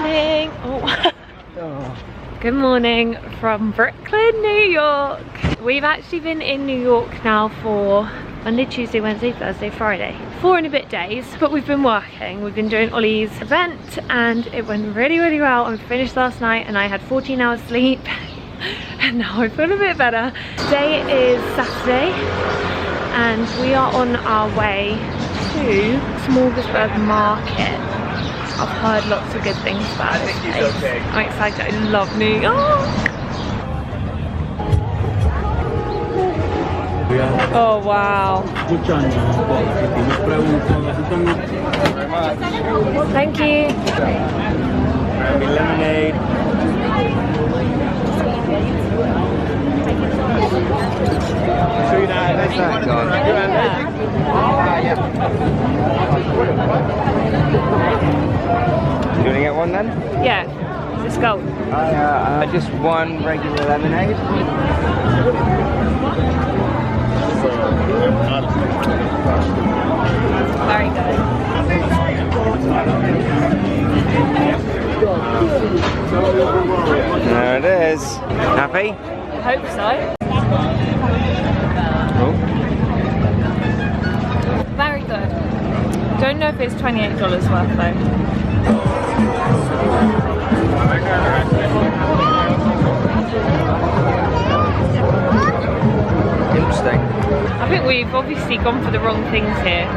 morning. Oh. Good morning from Brooklyn, New York. We've actually been in New York now for Monday, Tuesday, Wednesday, Thursday, Friday. 4 and a bit days, but we've been working. We've been doing Ollie's event and it went really, really well. I finished last night and I had 14 hours sleep and now I feel a bit better. Today is Saturday and we are on our way to Smorgasburg Market. I've heard lots of good things about this place. I'm excited. I love New York. Oh wow. Thank you. Lemonade. You gonna get one then? Yeah, let's go. Just one regular lemonade. Very good. There it is. Happy? I hope so. Oh. Very good. Don't know if it's $28 worth though. Interesting. I think we've obviously gone for the wrong things here,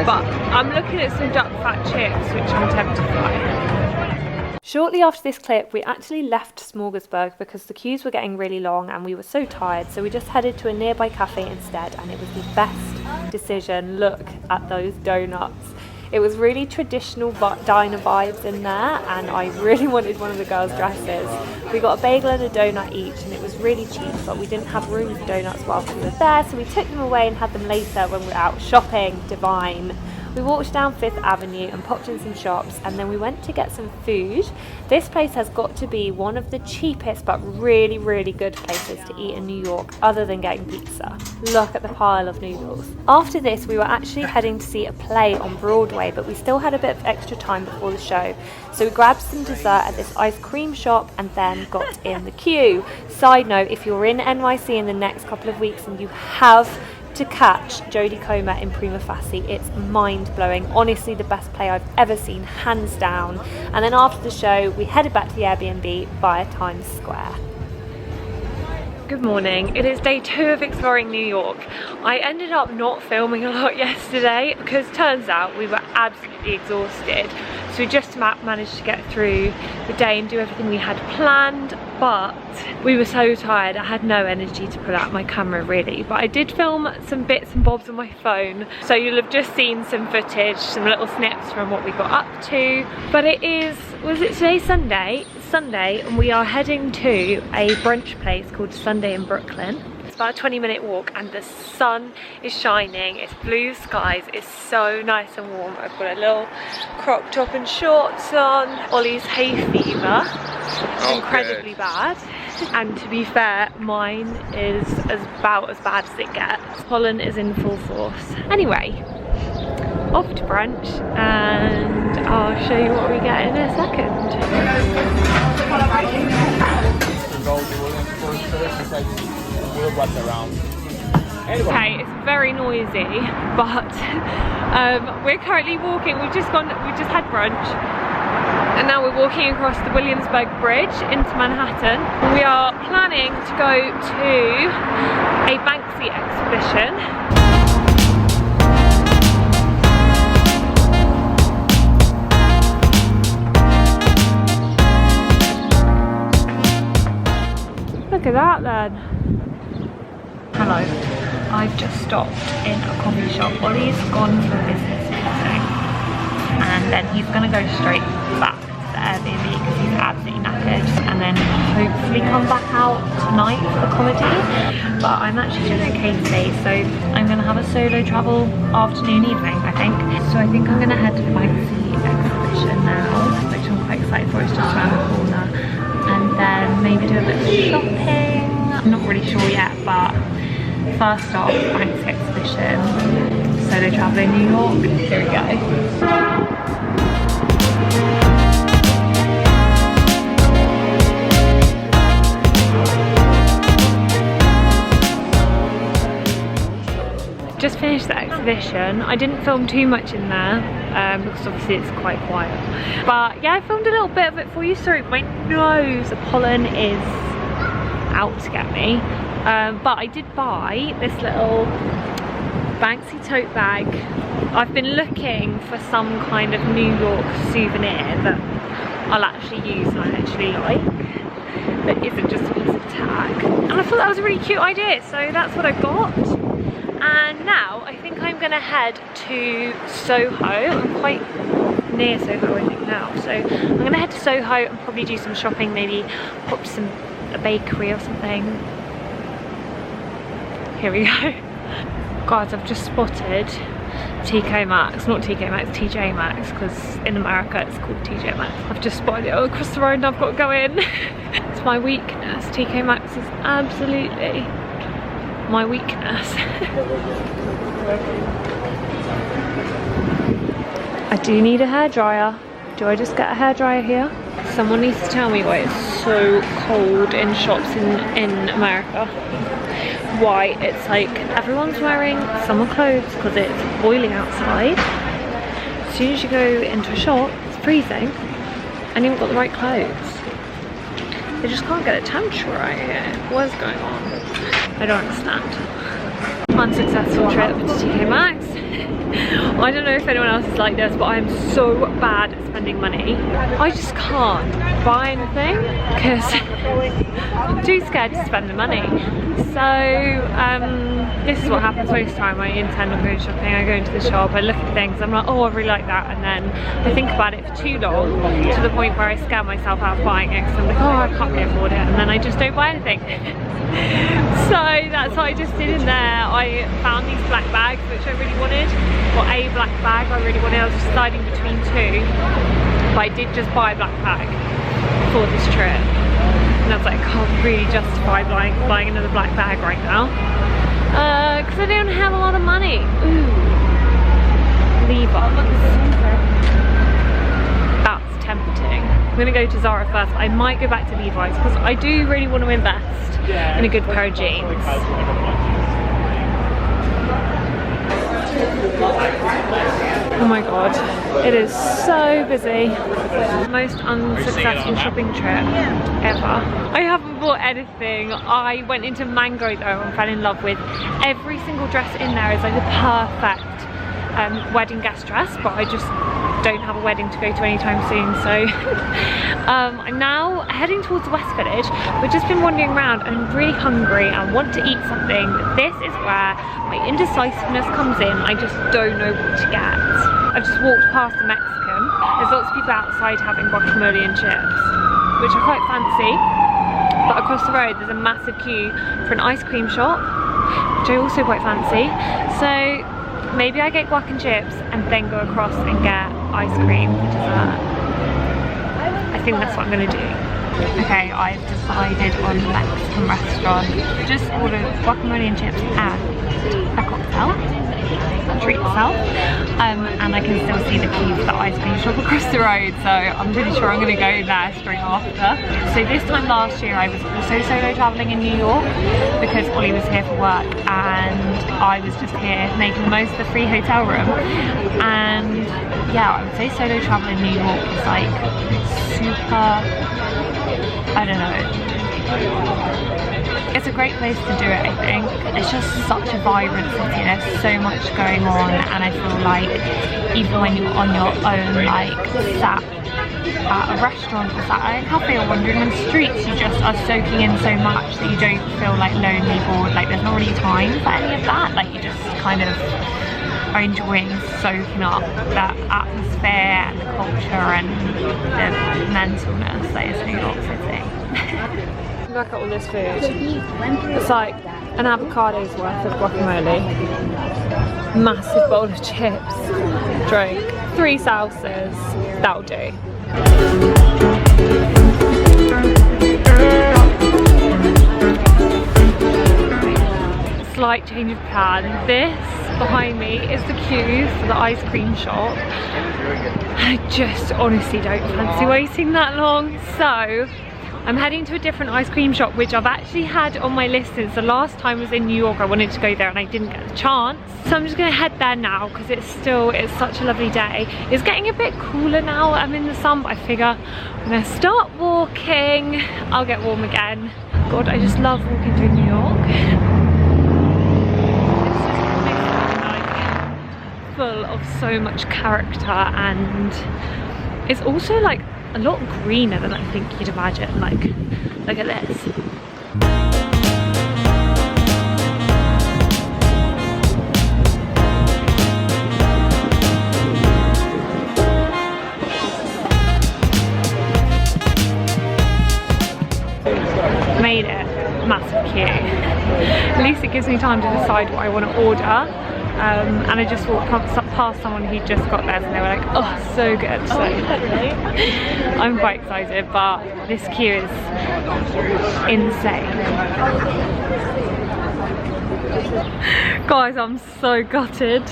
but I'm looking at some duck fat chips which I'm tempted by. Shortly after this clip, we actually left Smorgasburg because the queues were getting really long and we were so tired, so we just headed to a nearby cafe instead, and it was the best decision. Look at those donuts. It was really traditional diner vibes in there and I really wanted one of the girls' dresses. We got a bagel and a donut each and it was really cheap, but we didn't have room for donuts whilst we were there, so we took them away and had them later when we were out shopping. Divine. We walked down 5th Avenue and popped in some shops and then we went to get some food. This place has got to be one of the cheapest but really, really good places to eat in New York other than getting pizza. Look at the pile of noodles. After this, we were actually heading to see a play on Broadway, but we still had a bit of extra time before the show. So we grabbed some dessert at this ice cream shop and then got in the queue. Side note, if you're in NYC in the next couple of weeks and you have to catch Jodie Comer in Prima Facie, it's mind-blowing. Honestly, the best play I've ever seen, hands down. And then after the show, we headed back to the Airbnb via Times Square. Good morning. It is day 2 of exploring New York. I ended up not filming a lot yesterday because turns out we were absolutely exhausted. So we just managed to get through the day and do everything we had planned, but we were so tired I had no energy to pull out my camera really. But I did film some bits and bobs on my phone, so you'll have just seen some footage, some little snips from what we got up to. But it is, was it today Sunday? Sunday, and we are heading to a brunch place called Sunday in Brooklyn. It's about a 20-minute walk and the sun is shining, it's blue skies, it's so nice and warm. I've got a little crop top and shorts on. Ollie's hay fever is incredibly bad, and to be fair, mine is about as bad as it gets. Pollen is in full force. Anyway, off to brunch and I'll show you what we get in a second. Okay, it's very noisy, but we're currently walking. We've just had brunch, and now we're walking across the Williamsburg Bridge into Manhattan. We are planning to go to a Banksy exhibition. Look at that then. Hello. I've just stopped in a coffee shop. Ollie's gone for a business meeting and then he's going to go straight back to the Airbnb because he's absolutely knackered, and then hopefully come back out tonight for comedy. But I'm actually doing okay today, so I'm going to have a solo travel afternoon, evening I think. So I think I'm going to head to the Banksy exhibition now, which I'm quite excited for. It's just around the corner. And then maybe do a bit of shopping. I'm not really sure yet, but first off, Banksy exhibition, solo travel in New York. Here we go. finished the exhibition. I didn't film too much in there because obviously it's quite quiet. But yeah, I filmed a little bit of it for you. Sorry, my nose, the pollen is out to get me. But I did buy this little Banksy tote bag. I've been looking for some kind of New York souvenir that I'll actually use and I actually like, that isn't just a piece of tag. And I thought that was a really cute idea, so that's what I got. And now I think I'm gonna head to Soho. I'm quite near Soho, I think now. So I'm gonna head to Soho and probably do some shopping, maybe pop to a bakery or something. Here we go. Guys, I've just spotted TK Maxx, not TK Maxx, TJ Maxx, because in America it's called TJ Maxx. I've just spotted it all across the road and I've got to go in. It's my weakness. TK Maxx is absolutely my weakness. I do need a hairdryer. Do I just get a hairdryer here? Someone needs to tell me why it's so cold in shops in America. Why it's like everyone's wearing summer clothes because it's boiling outside. As soon as you go into a shop, it's freezing and you haven't got the right clothes. They just can't get a temperature right here. What is going on? I don't understand. Unsuccessful trip to TK Maxx. I don't know if anyone else is like this, but I am so bad at spending money. I just can't buy anything because I'm too scared to spend the money. So this is what happens most of the time. I intend on going shopping, I go into the shop, I look at things, I'm like, oh, I really like that, and then I think about it for too long to the point where I scare myself out of buying it because I'm like, oh, I can't really afford it, and then I just don't buy anything. So that's what I just did in there. I found these black bags which I really wanted, or a black bag I really wanted. I was just deciding between two, but I did just buy a black bag for this trip. And I was like, I can't really justify buying another black bag right now. Because I don't have a lot of money. Ooh. Levi's. That's tempting. I'm gonna go to Zara first. I might go back to Levi's because I do really want to invest in a good pair of jeans. Oh my god, it is so busy. Most unsuccessful shopping trip ever. I haven't bought anything. I went into Mango though and fell in love with every single dress in there. Is like the perfect wedding guest dress, but I just don't have a wedding to go to anytime soon, so I'm now heading towards the West Village. We've just been wandering around and I'm really hungry and want to eat something. This is where my indecisiveness comes in. I just don't know what to get. I just walked past a Mexican. There's lots of people outside having guacamole and chips, which I quite fancy. But across the road there's a massive queue for an ice cream shop, which I also quite fancy. So maybe I get guac and chips and then go across and get ice cream for dessert. I think that's what I'm gonna do. Okay, I've decided on the Mexican restaurant. Just ordered guacamole and chips and a cocktail. Treat yourself. And I can still see the queue for the ice cream shop across the road, so I'm pretty sure I'm gonna go there straight after. So this time last year I was also solo traveling in New York because Ollie was here for work and I was just here making the most of the free hotel room. And yeah, I would say solo travel in New York is like super, I don't know, it's a great place to do it, I think. It's just such a vibrant city, there's so much going on, and I feel like even when you're on your own, like sat at a restaurant or sat at a cafe or wandering on the streets, you just are soaking in so much that you don't feel like lonely, bored, like there's not really time for any of that, like you just kind of are enjoying soaking up that atmosphere and the culture and the mentalness that is New York City. Look at all this food. It's like an avocado's worth of guacamole, massive bowl of chips, drink, 3 salsas, that'll do. Slight change of plan. This behind me is the queue for the ice cream shop. I just honestly don't fancy waiting that long, so I'm heading to a different ice cream shop, which I've actually had on my list since the last time I was in New York. I wanted to go there and I didn't get the chance. So I'm just gonna head there now because it's such a lovely day. It's getting a bit cooler now. I'm in the sun, but I figure I'm gonna start walking. I'll get warm again. God, I just love walking through New York. Full of so much character, and it's also like a lot greener than I think you'd imagine. Like, look at this. Made it. Massive queue. At least it gives me time to decide what I want to order. And I just walked past someone who just got theirs and they were like, oh, so good. So I'm quite excited, but this queue is insane. Guys, I'm so gutted.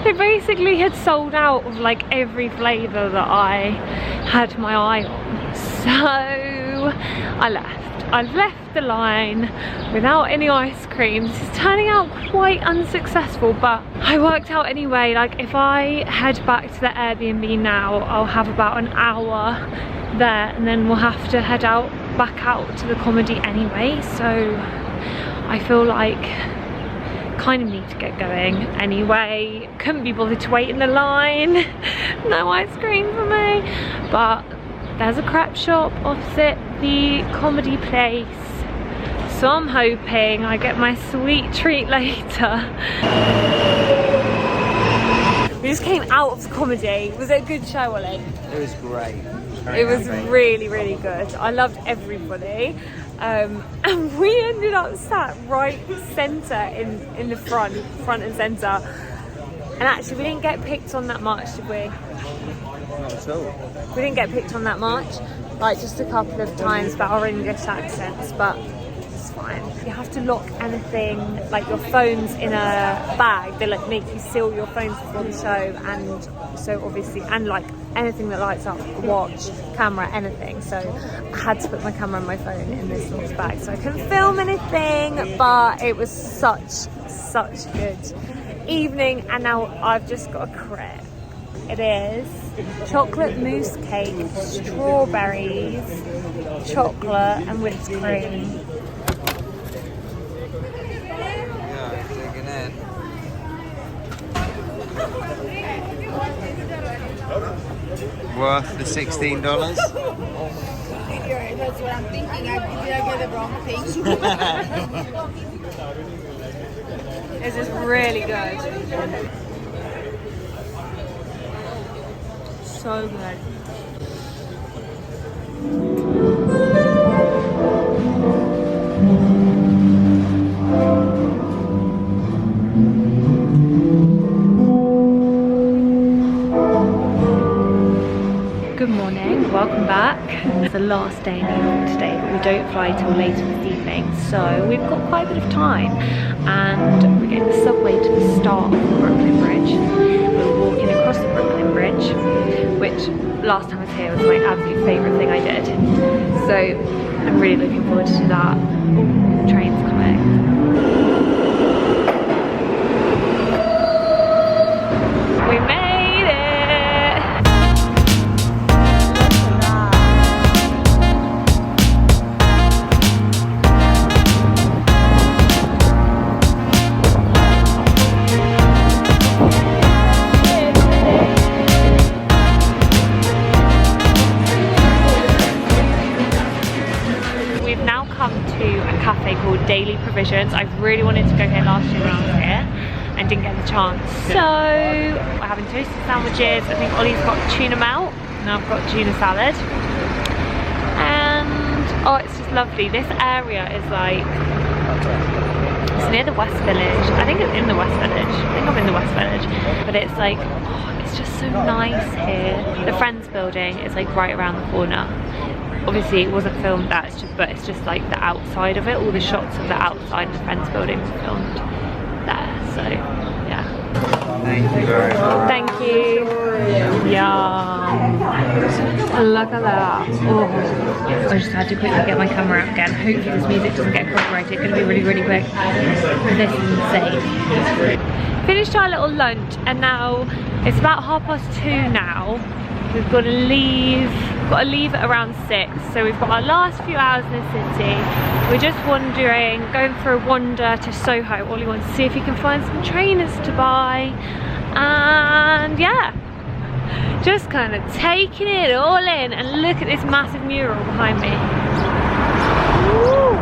They basically had sold out of like every flavour that I had my eye on. So I left. I've left the line without any ice cream. This is turning out quite unsuccessful, but I worked out anyway, like if I head back to the Airbnb now, I'll have about an hour there and then we'll have to head back out to the comedy anyway. So I feel like kind of need to get going anyway. Couldn't be bothered to wait in the line. No ice cream for me. But there's a crepe shop opposite the comedy place, so I'm hoping I get my sweet treat later. We just came out of the comedy. Was it a good show, Ollie? It was great. It was really, really good. I loved everybody. And we ended up sat right centre in the front and centre. And actually we didn't get picked on that much, did we? Not at all. We didn't get picked on that much, like just a couple of times about our English accents, but it's fine. You have to lock anything, like your phones in a bag. They like make you seal your phones before the show, and so obviously, and like anything that lights up, watch, camera, anything. So I had to put my camera and my phone in this little bag, so I couldn't film anything, but it was such a good evening, and now I've just got a crepe. It is chocolate mousse cake, strawberries, chocolate and whipped cream. Yeah, digging in. Worth the $16? That's what I'm thinking. Did I get the wrong thing? This is really good. So good. Good morning, welcome back. It's the last day in New York today, but we don't fly till later this evening, so we've got quite a bit of time, and we're getting the subway to the start of the Brooklyn Bridge. We're walking across the Brooklyn Bridge, which last time I was here was my absolute favourite thing I did. So I'm really looking forward to that. Ooh, the train's coming. We made it! We've now come to a cafe called Daily Provisions. I really wanted to go here last year when I was here and didn't get the chance. So we're having toasted sandwiches. I think Ollie's got tuna melt and I've got tuna salad. And oh, it's just lovely. This area is like, it's near the West Village. I think it's in the West Village. I think I'm in the West Village. But it's like, oh, it's just so nice here. The Friends building is like right around the corner. Obviously it wasn't filmed there, but it's just like the outside of it. All the shots of the outside of the Friends building were filmed there, so yeah. Thank you very much. Thank you. Yum. Look at that. Oh. I just had to quickly get my camera out again. Hopefully this music doesn't get copyrighted. It's going to be really, really quick. This is insane. Finished our little lunch and now it's about 2:30 now. We've got to leave. Got to leave at around 6, so we've got our last few hours in the city. We're just wandering, going for a wander to Soho. Ollie wants to see if he can find some trainers to buy, and yeah, just kind of taking it all in. And look at this massive mural behind me. Woo!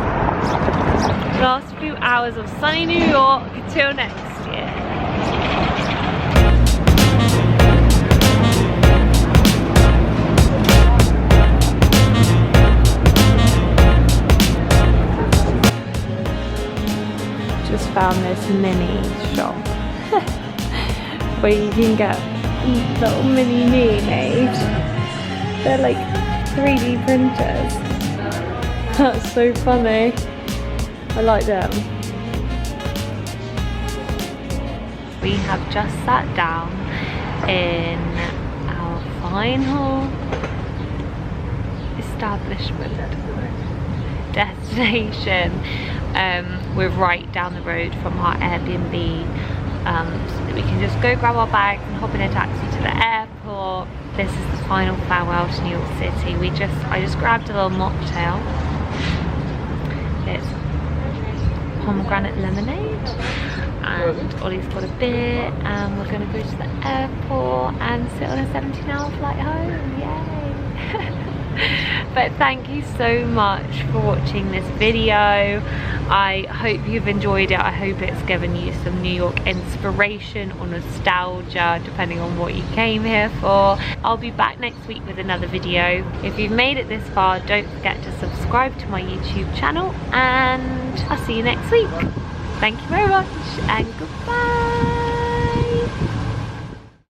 Last few hours of sunny New York till next year. Just found this mini shop where you can get little mini me made. They're like 3D printers. That's so funny. I like them. We have just sat down in our final establishment destination. We're right down the road from our Airbnb, so that we can just go grab our bags and hop in a taxi to the airport. This is the final farewell to New York City. I just grabbed a little mocktail. It's pomegranate lemonade, and Ollie's got a beer, and we're going to go to the airport and sit on a 17-hour flight home. Yay! But thank you so much for watching this video. I hope you've enjoyed it. I hope it's given you some New York inspiration or nostalgia, depending on what you came here for. I'll be back next week with another video. If you've made it this far, don't forget to subscribe to my YouTube channel, and I'll see you next week. Thank you very much, and goodbye.